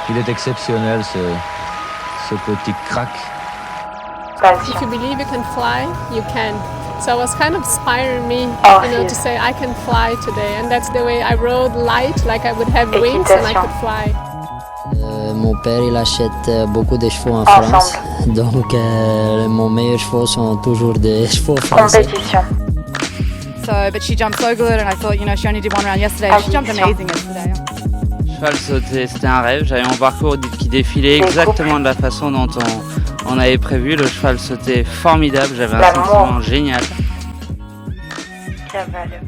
Il est exceptionnel ce petit crack. If you believe you can fly, you can. So it was kind of inspiring me, to say I can fly today. And that's the way I rode light, like I would have wings and I could fly. Mon père, il achète beaucoup de chevaux en France. Donc, mon meilleur chevaux sont toujours des chevaux français. Compétition. But she jumped so good, and I thought, she only did one round yesterday. She jumped amazing yesterday. Cheval sauté, c'était un rêve. J'avais mon parcours qui défilait exactement de la façon dont on avait prévu. Le cheval sautait formidable, j'avais un sentiment génial. Cavale.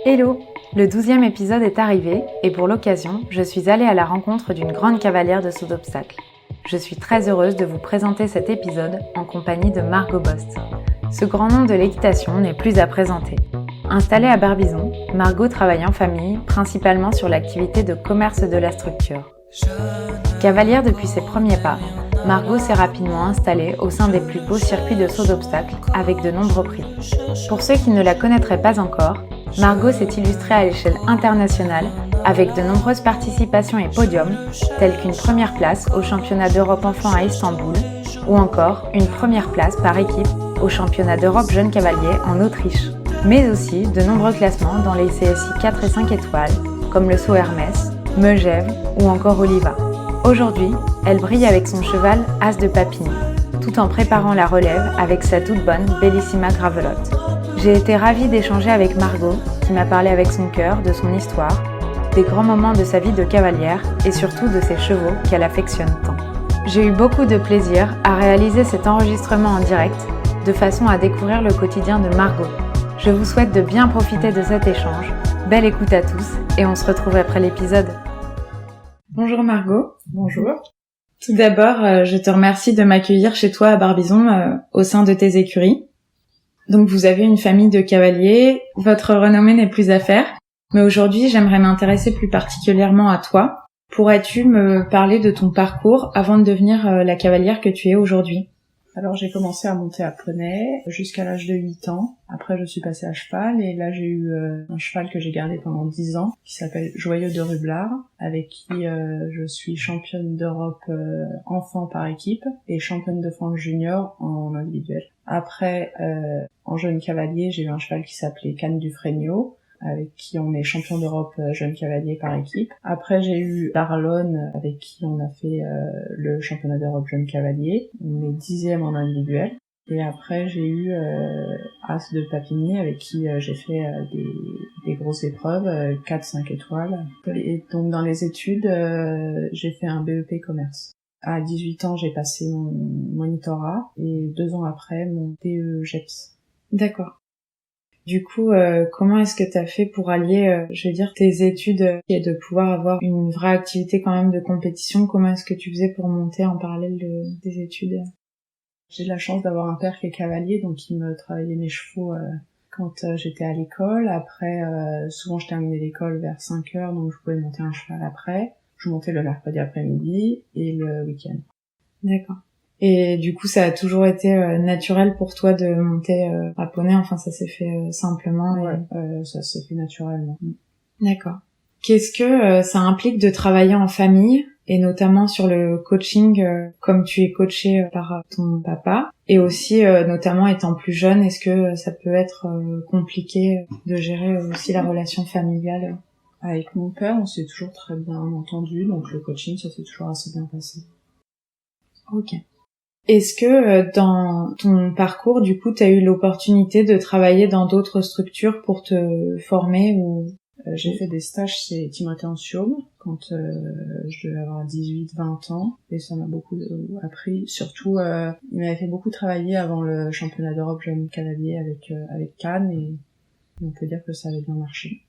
Hello, le 12e épisode est arrivé et pour l'occasion, je suis allée à la rencontre d'une grande cavalière de saut d'obstacles. Je suis très heureuse de vous présenter cet épisode en compagnie de Margot Bost. Ce grand nom de l'équitation n'est plus à présenter. Installée à Barbizon, Margot travaille en famille, principalement sur l'activité de commerce de la structure. Cavalière depuis ses premiers pas, Margot s'est rapidement installée au sein des plus beaux circuits de saut d'obstacles avec de nombreux prix. Pour ceux qui ne la connaîtraient pas encore, Margot s'est illustrée à l'échelle internationale avec de nombreuses participations et podiums, tels qu'une première place au championnat d'Europe enfants à Istanbul ou encore une première place par équipe au championnat d'Europe jeunes cavaliers en Autriche, mais aussi de nombreux classements dans les CSI 4 et 5 étoiles comme le saut Hermès, Megève ou encore Oliva. Aujourd'hui, elle brille avec son cheval As de Papigny, tout en préparant la relève avec sa toute bonne Bellissima Gravelotte. J'ai été ravie d'échanger avec Margot, qui m'a parlé avec son cœur de son histoire, des grands moments de sa vie de cavalière et surtout de ses chevaux qu'elle affectionne tant. J'ai eu beaucoup de plaisir à réaliser cet enregistrement en direct, de façon à découvrir le quotidien de Margot. Je vous souhaite de bien profiter de cet échange. Belle écoute à tous et on se retrouve après l'épisode. Bonjour Margot. Bonjour. Tout d'abord, je te remercie de m'accueillir chez toi à Barbizon, au sein de tes écuries. Donc vous avez une famille de cavaliers, votre renommée n'est plus à faire, mais aujourd'hui j'aimerais m'intéresser plus particulièrement à toi. Pourrais-tu me parler de ton parcours avant de devenir la cavalière que tu es aujourd'hui ? Alors j'ai commencé à monter à poney jusqu'à l'âge de 8 ans. Après je suis passée à cheval et là j'ai eu un cheval que j'ai gardé pendant 10 ans qui s'appelle Joyeux de Rublard, avec qui je suis championne d'Europe enfant par équipe et championne de France junior en individuel. Après en jeune cavalier j'ai eu un cheval qui s'appelait Cannes du Fregno, avec qui on est champion d'Europe jeune cavalier par équipe. Après, j'ai eu Darlon, avec qui on a fait le championnat d'Europe jeune cavalier. On est 10e en individuel. Et après, j'ai eu As de Papigny, avec qui j'ai fait des grosses épreuves, 4-5 étoiles. Et donc, dans les études, j'ai fait un BEP commerce. À 18 ans, j'ai passé mon monitorat et 2 ans après, mon DE GEPS. D'accord. Du coup, comment est-ce que tu as fait pour allier, tes études et de pouvoir avoir une vraie activité quand même de compétition ? Comment est-ce que tu faisais pour monter en parallèle des études ? J'ai de la chance d'avoir un père qui est cavalier, donc il me travaillait mes chevaux quand j'étais à l'école. Après, souvent je terminais l'école vers 5 heures, donc je pouvais monter un cheval après. Je montais le mercredi après-midi et le week-end. D'accord. Et du coup, ça a toujours été naturel pour toi de monter à poney, enfin ça s'est fait simplement. Ouais, ça s'est fait naturellement. D'accord. Qu'est-ce que ça implique de travailler en famille, et notamment sur le coaching, comme tu es coaché par ton papa, et aussi notamment étant plus jeune, est-ce que ça peut être compliqué de gérer aussi la relation familiale ? Avec mon père, on s'est toujours très bien entendu, donc le coaching, ça s'est toujours assez bien passé. Ok. Est-ce que dans ton parcours, du coup, tu as eu l'opportunité de travailler dans d'autres structures pour te former ou J'ai fait des stages chez Timothée Ansiaume quand je devais avoir 18-20 ans et ça m'a beaucoup appris. Surtout, il m'avait fait beaucoup travailler avant le championnat d'Europe jeune cavalier avec Cannes et on peut dire que ça avait bien marché.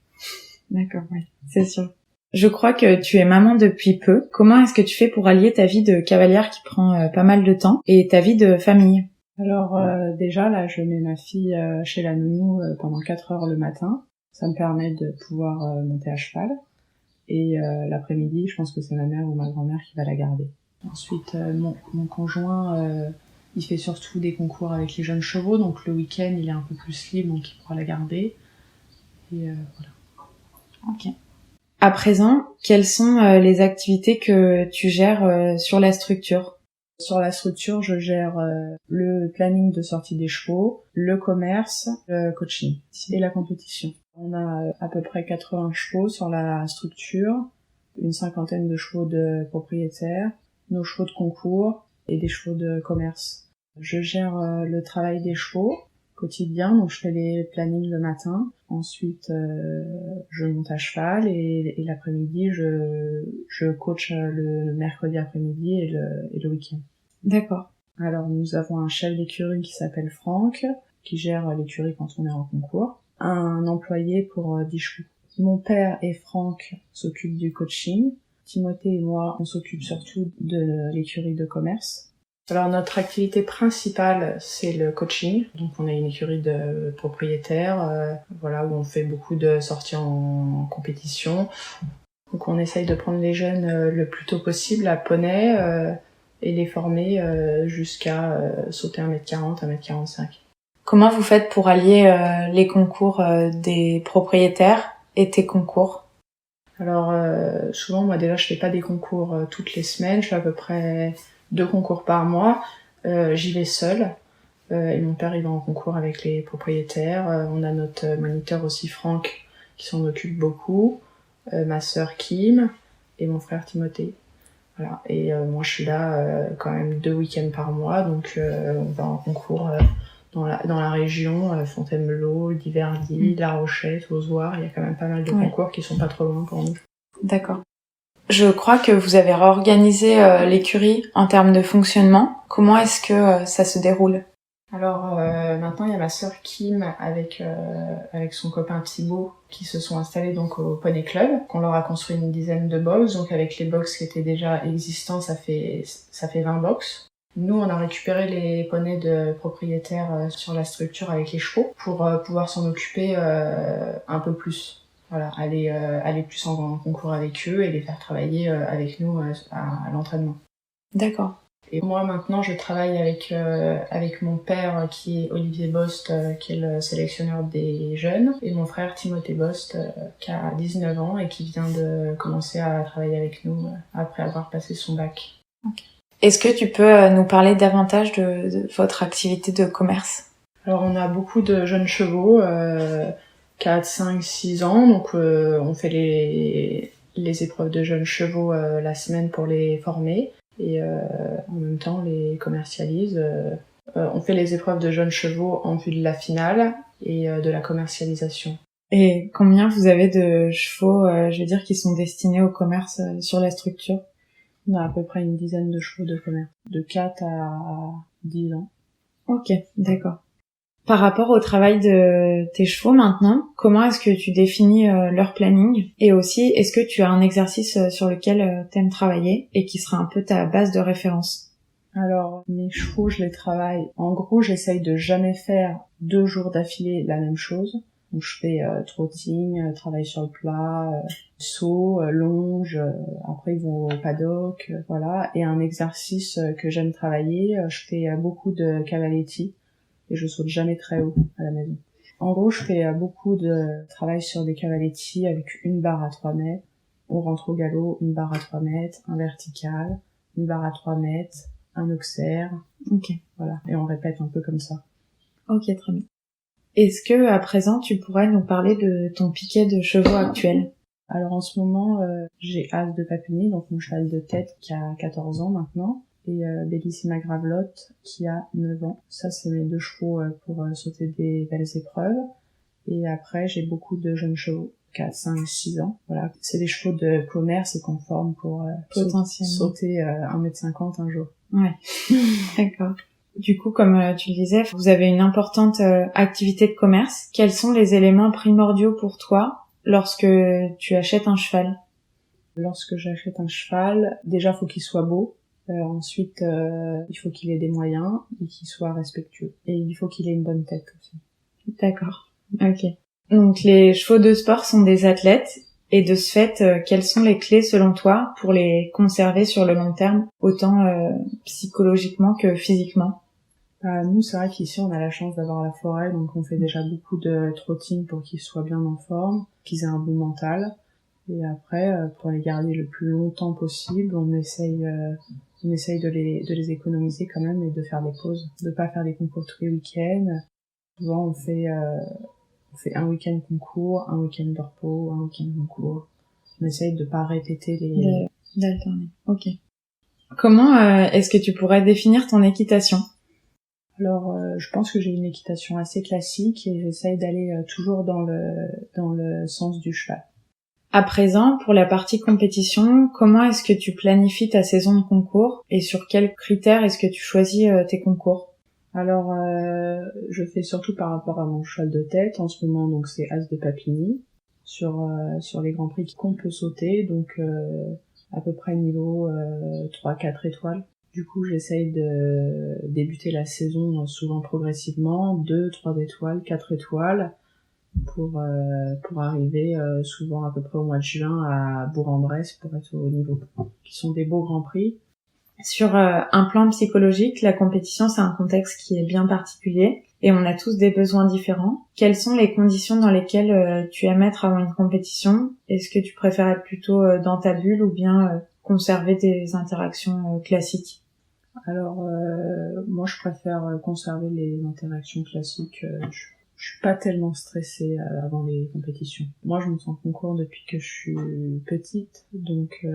D'accord, oui, c'est sûr. Je crois que tu es maman depuis peu. Comment est-ce que tu fais pour allier ta vie de cavalière qui prend pas mal de temps et ta vie de famille ? Alors déjà, là, je mets ma fille chez la nounou pendant 4 heures le matin. Ça me permet de pouvoir monter à cheval. Et l'après-midi, je pense que c'est ma mère ou ma grand-mère qui va la garder. Ensuite, mon conjoint, il fait surtout des concours avec les jeunes chevaux. Donc le week-end, il est un peu plus libre, donc il pourra la garder. Et voilà. Ok. À présent, quelles sont les activités que tu gères sur la structure ? Sur la structure, je gère le planning de sortie des chevaux, le commerce, le coaching et la compétition. On a à peu près 80 chevaux sur la structure, une cinquantaine de chevaux de propriétaires, nos chevaux de concours et des chevaux de commerce. Je gère le travail des chevaux quotidien, donc je fais les plannings le matin. Ensuite, je monte à cheval et l'après-midi, je coach le mercredi après-midi et le week-end. D'accord. Alors, nous avons un chef d'écurie qui s'appelle Franck, qui gère l'écurie quand on est en concours. Un employé pour 10 chevaux. Mon père et Franck s'occupent du coaching. Timothée et moi, on s'occupe surtout de l'écurie de commerce. Alors notre activité principale, c'est le coaching. Donc on a une écurie de propriétaires, voilà, où on fait beaucoup de sorties en compétition. Donc on essaye de prendre les jeunes le plus tôt possible à poney et les former jusqu'à sauter 1m40, 1m45. Comment vous faites pour allier les concours des propriétaires et tes concours ? Alors souvent, moi déjà, je fais pas des concours toutes les semaines. Je fais à peu près 2 concours par mois. J'y vais seule. Et mon père, il va en concours avec les propriétaires. On a notre moniteur aussi, Franck, qui s'en occupe beaucoup. Ma sœur Kim et mon frère Timothée. Voilà. Et moi, je suis là quand même 2 week-ends par mois. Donc, on va en concours dans la région, Fontainebleau, Diverdy, La Rochette, Ozoir. Il y a quand même pas mal de concours qui sont pas trop loin pour nous. D'accord. Je crois que vous avez réorganisé l'écurie en termes de fonctionnement. Comment est-ce que ça se déroule ? Alors maintenant il y a ma sœur Kim avec son copain Thibaut qui se sont installés donc au Poney Club. On leur a construit une dizaine de box, donc avec les box qui étaient déjà existants, ça fait 20 box. Nous on a récupéré les poneys de propriétaires sur la structure avec les chevaux pour pouvoir s'en occuper un peu plus. Voilà, aller plus en concours avec eux et les faire travailler avec nous à l'entraînement. D'accord. Et moi maintenant je travaille avec mon père qui est Olivier Bost, qui est le sélectionneur des jeunes, et mon frère Timothée Bost qui a 19 ans et qui vient de commencer à travailler avec nous après avoir passé son bac. Okay. Est-ce que tu peux nous parler davantage de votre activité de commerce ? Alors on a beaucoup de jeunes chevaux, 4, 5, 6 ans, donc on fait les épreuves de jeunes chevaux la semaine pour les former. Et en même temps, on les commercialise. On fait les épreuves de jeunes chevaux en vue de la finale et de la commercialisation. Et combien vous avez de chevaux, qui sont destinés au commerce sur la structure ? On a à peu près une dizaine de chevaux de commerce, de 4 à 10 ans. Ok, d'accord. Par rapport au travail de tes chevaux maintenant, comment est-ce que tu définis leur planning ? Et aussi, est-ce que tu as un exercice sur lequel t'aimes travailler et qui sera un peu ta base de référence ? Alors, mes chevaux, je les travaille. En gros, j'essaye de jamais faire 2 jours d'affilée la même chose. Donc, je fais trotting, travail sur le plat, saut, longe. Après, ils vont au paddock, voilà. Et un exercice que j'aime travailler, je fais beaucoup de cavaletti. Et je saute jamais très haut à la maison. En gros, je fais beaucoup de travail sur des cavaletti avec une barre à 3 mètres. On rentre au galop, une barre à 3 mètres, un vertical, une barre à 3 mètres, un auxerre. Ok. Voilà. Et on répète un peu comme ça. Ok, très bien. Est-ce que, à présent, tu pourrais nous parler de ton piquet de chevaux actuel ? Alors, en ce moment, j'ai As de Papini, donc mon cheval de tête qui a 14 ans maintenant. Et Bellissima Gravelotte qui a 9 ans. Ça, c'est mes 2 chevaux pour sauter des belles épreuves. Et après, j'ai beaucoup de jeunes chevaux qui a 5 6 ans. Voilà, c'est des chevaux de commerce et qu'on forme pour sauter 1m50 un jour. Ouais, d'accord. Du coup, comme tu le disais, vous avez une importante activité de commerce. Quels sont les éléments primordiaux pour toi lorsque tu achètes un cheval ? Lorsque j'achète un cheval, déjà, faut qu'il soit beau. Ensuite, il faut qu'il ait des moyens et qu'il soit respectueux. Et il faut qu'il ait une bonne tête aussi. D'accord. Ok. Donc les chevaux de sport sont des athlètes. Et de ce fait, quelles sont les clés selon toi pour les conserver sur le long terme, autant psychologiquement que physiquement ? Nous, c'est vrai qu'ici, on a la chance d'avoir la forêt, donc on fait déjà beaucoup de trottines pour qu'ils soient bien en forme, qu'ils aient un bon mental. Et après, pour les garder le plus longtemps possible, on essaye de les économiser quand même et de faire des pauses, de pas faire des concours tous les week-ends. Souvent, on fait un week-end concours, un week-end de repos, un week-end concours. On essaye de pas répéter d'alterner. Ok. Comment est-ce que tu pourrais définir ton équitation? Alors, je pense que j'ai une équitation assez classique et j'essaye d'aller toujours dans le sens du cheval. À présent, pour la partie compétition, comment est-ce que tu planifies ta saison de concours et sur quels critères est-ce que tu choisis tes concours? Alors, je fais surtout par rapport à mon cheval de tête. En ce moment, donc c'est As de Papini sur les grands prix qu'on peut sauter, donc à peu près niveau 3-4 étoiles. Du coup, j'essaye de débuter la saison souvent progressivement, 2, 3 étoiles, 4 étoiles, pour arriver souvent à peu près au mois de juin à Bourg-en-Bresse pour être au niveau, qui sont des beaux grands prix. Sur un plan psychologique, la compétition, c'est un contexte qui est bien particulier et on a tous des besoins différents. Quelles sont les conditions dans lesquelles tu aimes être avant une compétition? Est-ce que tu préfères être plutôt dans ta bulle ou bien conserver des interactions classiques? Alors, moi, je préfère conserver les interactions classiques. Je suis pas tellement stressée avant les compétitions. Moi, je me sens en concours depuis que je suis petite, donc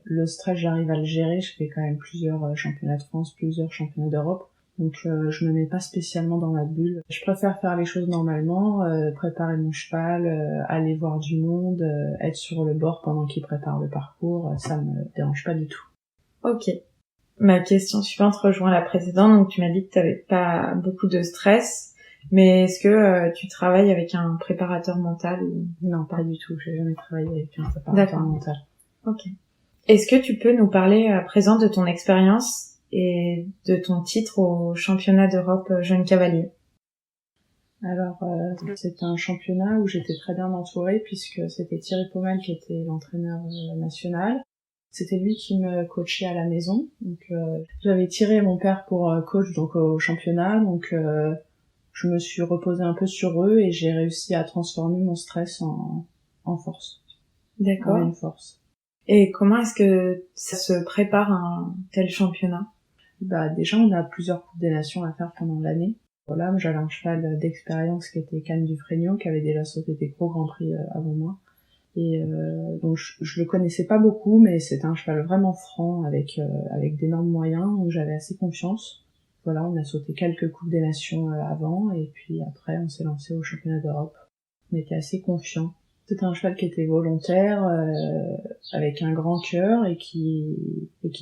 le stress, j'arrive à le gérer. Je fais quand même plusieurs championnats de France, plusieurs championnats d'Europe, donc je me mets pas spécialement dans ma bulle. Je préfère faire les choses normalement, préparer mon cheval, aller voir du monde, être sur le bord pendant qu'il prépare le parcours. Ça me dérange pas du tout. Ok. Ma question suivante rejoint la précédente. Donc tu m'as dit que tu n'avais pas beaucoup de stress, mais est-ce que tu travailles avec un préparateur mental ou... Non, pas du tout. J'ai jamais travaillé avec un préparateur mental. Ok. Est-ce que tu peux nous parler à présent de ton expérience et de ton titre au championnat d'Europe jeune cavalier? Alors, c'est un championnat où j'étais très bien entourée puisque c'était Thierry Pommel qui était l'entraîneur national. C'était lui qui me coachait à la maison. Donc j'avais tiré mon père pour coach donc au championnat. Donc je me suis reposée un peu sur eux et j'ai réussi à transformer mon stress en force. D'accord. En une force. Et comment est-ce que ça se prépare un tel championnat? Déjà on a plusieurs coupes des nations à faire pendant l'année. Voilà, j'avais un cheval d'expérience qui était Cannes du Fregno, qui avait déjà sauté des gros grands prix avant moi. Et donc je le connaissais pas beaucoup, mais c'était un cheval vraiment franc avec d'énormes moyens, donc j'avais assez confiance. Voilà, on a sauté quelques coupes des nations avant, et puis après on s'est lancé au championnat d'Europe. On était assez confiants. C'était un cheval qui était volontaire, avec un grand cœur et qui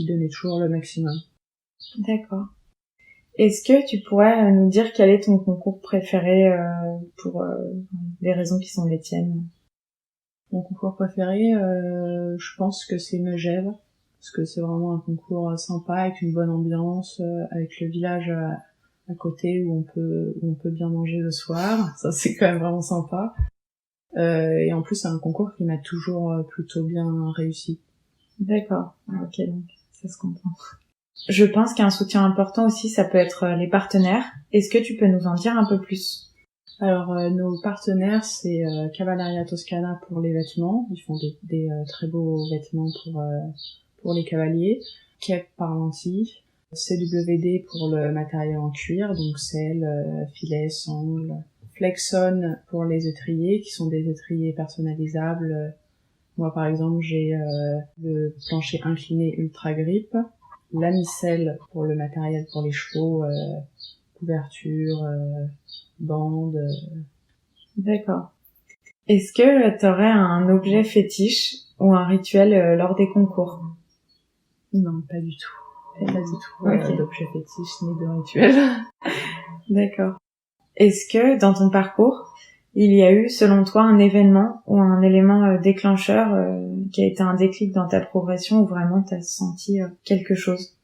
donnait toujours le maximum. D'accord. Est-ce que tu pourrais nous dire quel est ton concours préféré pour des raisons qui sont les tiennes? Mon concours préféré, je pense que c'est Megève, parce que c'est vraiment un concours sympa, avec une bonne ambiance, avec le village à côté où on peut bien manger le soir. Ça, c'est quand même vraiment sympa. Et en plus, c'est un concours qui m'a toujours plutôt bien réussi. D'accord. Ok, donc ça se comprend. Je pense qu'un soutien important aussi, ça peut être les partenaires. Est-ce que tu peux nous en dire un peu plus? Alors nos partenaires, c'est Cavalleria Toscana pour les vêtements, ils font des très beaux vêtements pour les cavaliers, Kep Parlanti, CWD pour le matériel en cuir, donc selle, filet, sangle, Flexon pour les étriers qui sont des étriers personnalisables. Moi par exemple, j'ai le plancher incliné Ultra Grip, la micelle pour le matériel pour les chevaux, couverture, bande. D'accord. Est-ce que tu aurais un objet fétiche ou un rituel lors des concours? Non, pas du tout. Pas du tout. Okay. D'objet fétiche ni de rituel. D'accord. Est-ce que dans ton parcours, il y a eu, selon toi, un événement ou un élément déclencheur qui a été un déclic dans ta progression où vraiment tu as senti quelque chose?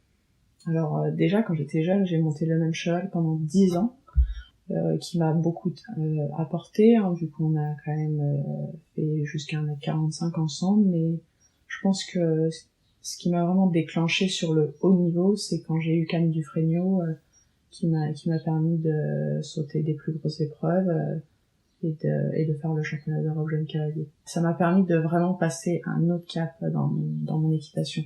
Alors déjà, quand j'étais jeune, j'ai monté le même cheval pendant 10 ans. Qui m'a beaucoup apporté, hein, vu qu'on a quand même fait jusqu'à 1m45 ensemble, mais je pense que ce qui m'a vraiment déclenché sur le haut niveau, c'est quand j'ai eu Cannes du Fregno, qui m'a permis de sauter des plus grosses épreuves et de faire le championnat d'Europe jeune cavalier. Ça m'a permis de vraiment passer un autre cap dans mon équitation.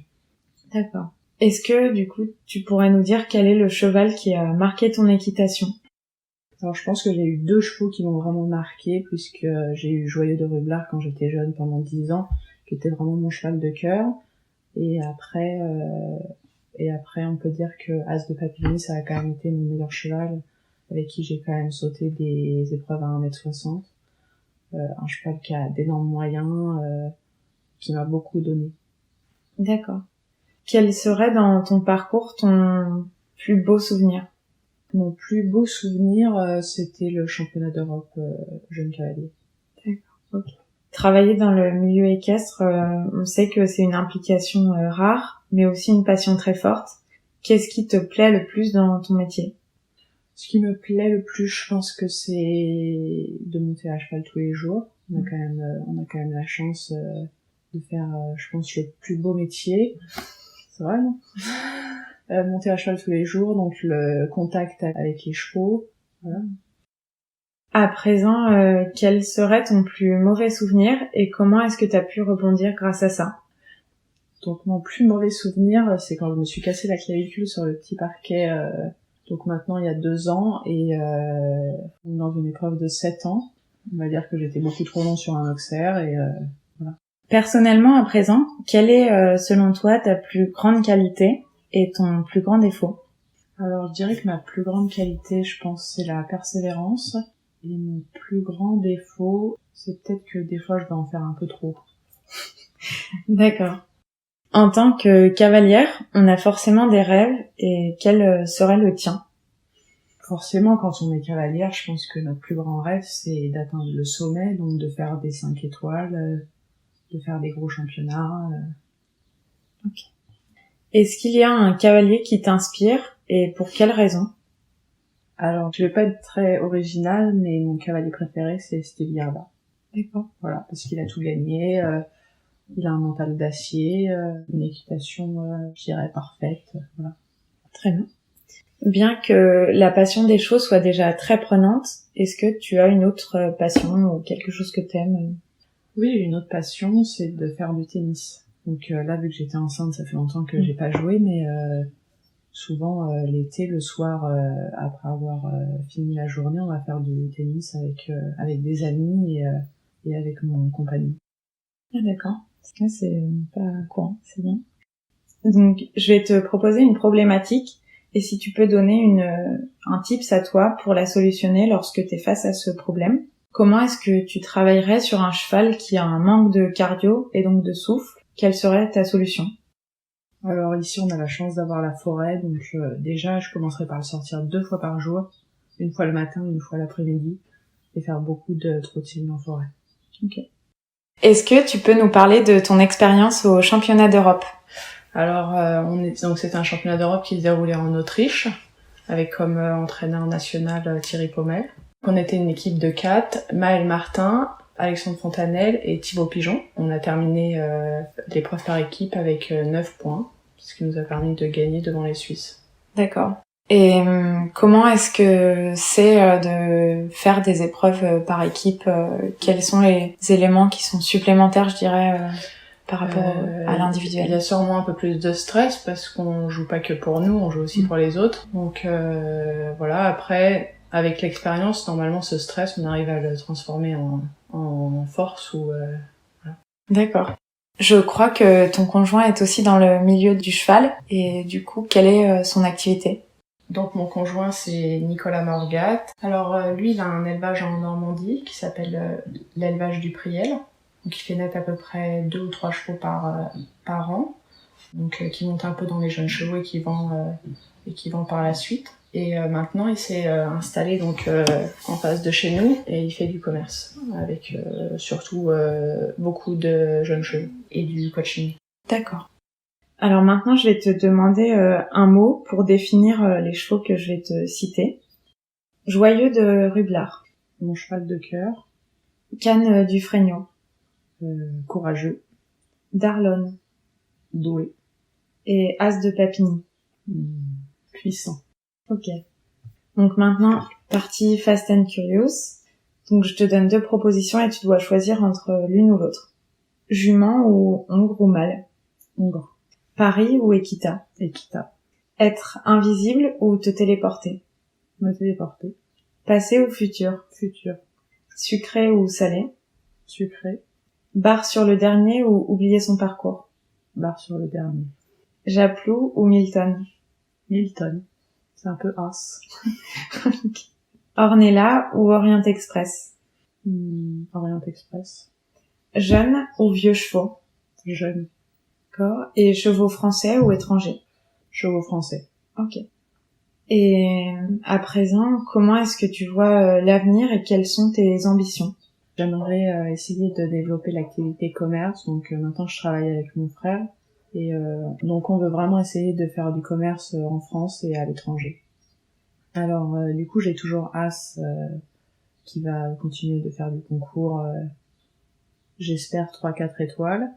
D'accord. Est-ce que, du coup, tu pourrais nous dire quel est le cheval qui a marqué ton équitation? Alors, je pense que j'ai eu 2 chevaux qui m'ont vraiment marqué, puisque j'ai eu Joyeux de Rublard quand j'étais jeune, pendant 10 ans, qui était vraiment mon cheval de cœur. Et après, on peut dire que As de Papilly, ça a quand même été mon meilleur cheval, avec qui j'ai quand même sauté des épreuves à 1m60. Un cheval qui a d'énormes moyens, qui m'a beaucoup donné. D'accord. Quel serait dans ton parcours ton plus beau souvenir? Mon plus beau souvenir, c'était le championnat d'Europe jeune cavalier. D'accord, ok. Travailler dans le milieu équestre, on sait que c'est une implication rare, mais aussi une passion très forte. Qu'est-ce qui te plaît le plus dans ton métier? Ce qui me plaît le plus, je pense que c'est de monter à cheval tous les jours. On a quand même la chance de faire, je pense, le plus beau métier. C'est vrai, non? Monter à cheval tous les jours, donc le contact avec les chevaux, voilà. À présent, quel serait ton plus mauvais souvenir et comment est-ce que tu as pu rebondir grâce à ça? Donc mon plus mauvais souvenir, c'est quand je me suis cassé la clavicule sur le petit parquet, donc maintenant il y a 2 ans, et dans une épreuve de 7 ans. On va dire que j'étais beaucoup trop long sur un auxerre, et voilà. Personnellement, à présent, quelle est, selon toi, ta plus grande qualité et ton plus grand défaut? Alors je dirais que ma plus grande qualité, je pense, c'est la persévérance. Et mon plus grand défaut, c'est peut-être que des fois je vais en faire un peu trop. D'accord. En tant que cavalière, on a forcément des rêves, et quel serait le tien? Forcément, quand on est cavalière, je pense que notre plus grand rêve, c'est d'atteindre le sommet, donc de faire des 5 étoiles, de faire des gros championnats. Ok. Est-ce qu'il y a un cavalier qui t'inspire, et pour quelle raison? Alors, je vais pas être très originale, mais mon cavalier préféré, c'est Stevie Yarda. D'accord. Voilà, parce qu'il a tout gagné, il a un mental d'acier, une équitation, je dirais, parfaite, voilà. Très bien. Bien que la passion des chevaux soit déjà très prenante, est-ce que tu as une autre passion ou quelque chose que t'aimes? Oui, une autre passion, c'est de faire du tennis. Donc là, vu que j'étais enceinte, ça fait longtemps que j'ai pas joué, mais souvent l'été, le soir, après avoir fini la journée, on va faire du tennis avec des amis et avec mon compagnon. Ah d'accord, ça c'est pas courant, c'est bien. Donc je vais te proposer une problématique, et si tu peux donner un tips à toi pour la solutionner lorsque tu es face à ce problème. Comment est-ce que tu travaillerais sur un cheval qui a un manque de cardio et donc de souffle? Quelle serait ta solution? Alors ici, on a la chance d'avoir la forêt, donc déjà, je commencerai par le sortir 2 fois par jour, une fois le matin, une fois l'après-midi, et faire beaucoup de trotting en forêt. Ok. Est-ce que tu peux nous parler de ton expérience au championnat d'Europe? Alors, donc c'est un championnat d'Europe qui se déroulait en Autriche, avec comme entraîneur national Thierry Pommel. On était une équipe de 4, Maël Martin, Alexandre Fontanelle et Thibaut Pigeon. On a terminé l'épreuve par équipe avec 9 points, ce qui nous a permis de gagner devant les Suisses. D'accord. Et comment est-ce que c'est de faire des épreuves par équipe? Quels sont les éléments qui sont supplémentaires, je dirais, par rapport à l'individuel? Il y a sûrement un peu plus de stress parce qu'on joue pas que pour nous, on joue aussi pour les autres. Donc voilà, après, avec l'expérience, normalement ce stress, on arrive à le transformer en force ou voilà. D'accord. Je crois que ton conjoint est aussi dans le milieu du cheval, et du coup, quelle est son activité? Donc mon conjoint, c'est Nicolas Morgat. Alors lui, il a un élevage en Normandie qui s'appelle l'élevage du Priel. Donc il fait naître à peu près 2 ou 3 chevaux par an. Donc qui monte un peu dans les jeunes chevaux et qui vend par la suite. Et maintenant, il s'est installé donc en face de chez nous et il fait du commerce avec surtout beaucoup de jeunes chevaux et du coaching. D'accord. Alors maintenant, je vais te demander un mot pour définir les chevaux que je vais te citer. Joyeux de Rublard. Mon cheval de cœur. Canne du Fregnault. Courageux. Darlon. Doué. Et As de Papigny. Puissant. Ok. Donc maintenant, partie Fast and Curious. Donc je te donne 2 propositions et tu dois choisir entre l'une ou l'autre. Jument ou hongre ou mâle? Hongre. Paris ou Ekita? Ekita. Être invisible ou te téléporter? Me téléporter. Passé ou futur? Futur. Sucré ou salé? Sucré. Barre sur le dernier ou oublier son parcours? Barre sur le dernier. Japlou ou Milton? Milton. C'est un peu as. Ornella ou Orient Express? Orient Express. Jeune ou vieux chevaux? Jeune. D'accord. Et chevaux français ou étrangers? Chevaux français. Ok. Et à présent, comment est-ce que tu vois l'avenir et quelles sont tes ambitions? J'aimerais essayer de développer l'activité commerce. Donc maintenant, je travaille avec mon frère. Et donc on veut vraiment essayer de faire du commerce en France et à l'étranger. Alors du coup j'ai toujours As qui va continuer de faire du concours, j'espère 3-4 étoiles,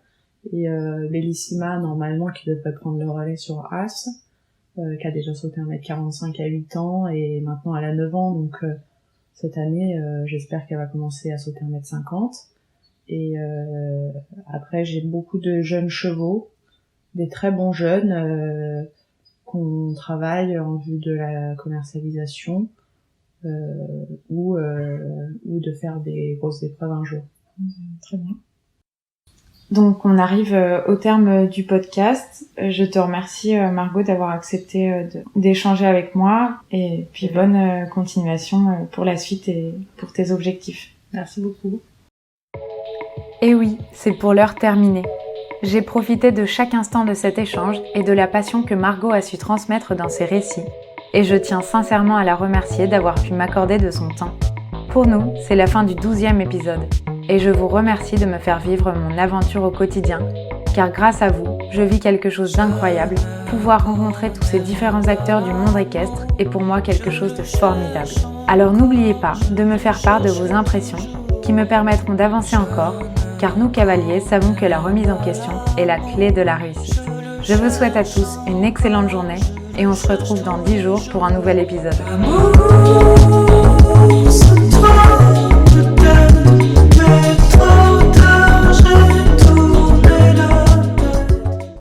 et Bellissima normalement qui devrait prendre le relais sur As, qui a déjà sauté 1m45 à 8 ans et maintenant elle a 9 ans, donc cette année j'espère qu'elle va commencer à sauter 1m50. Et après j'ai beaucoup de jeunes chevaux, des très bons jeunes qu'on travaille en vue de la commercialisation ou de faire des grosses épreuves un jour. Très bien. Donc on arrive au terme du podcast. Je te remercie Margot d'avoir accepté d'échanger avec moi et puis bonne continuation pour la suite et pour tes objectifs. Merci beaucoup. Et oui, c'est pour l'heure terminée. J'ai profité de chaque instant de cet échange et de la passion que Margot a su transmettre dans ses récits. Et je tiens sincèrement à la remercier d'avoir pu m'accorder de son temps. Pour nous, c'est la fin du 12e épisode. Et je vous remercie de me faire vivre mon aventure au quotidien. Car grâce à vous, je vis quelque chose d'incroyable. Pouvoir rencontrer tous ces différents acteurs du monde équestre est pour moi quelque chose de formidable. Alors n'oubliez pas de me faire part de vos impressions qui me permettront d'avancer encore, car nous cavaliers savons que la remise en question est la clé de la réussite. Je vous souhaite à tous une excellente journée et on se retrouve dans 10 jours pour un nouvel épisode.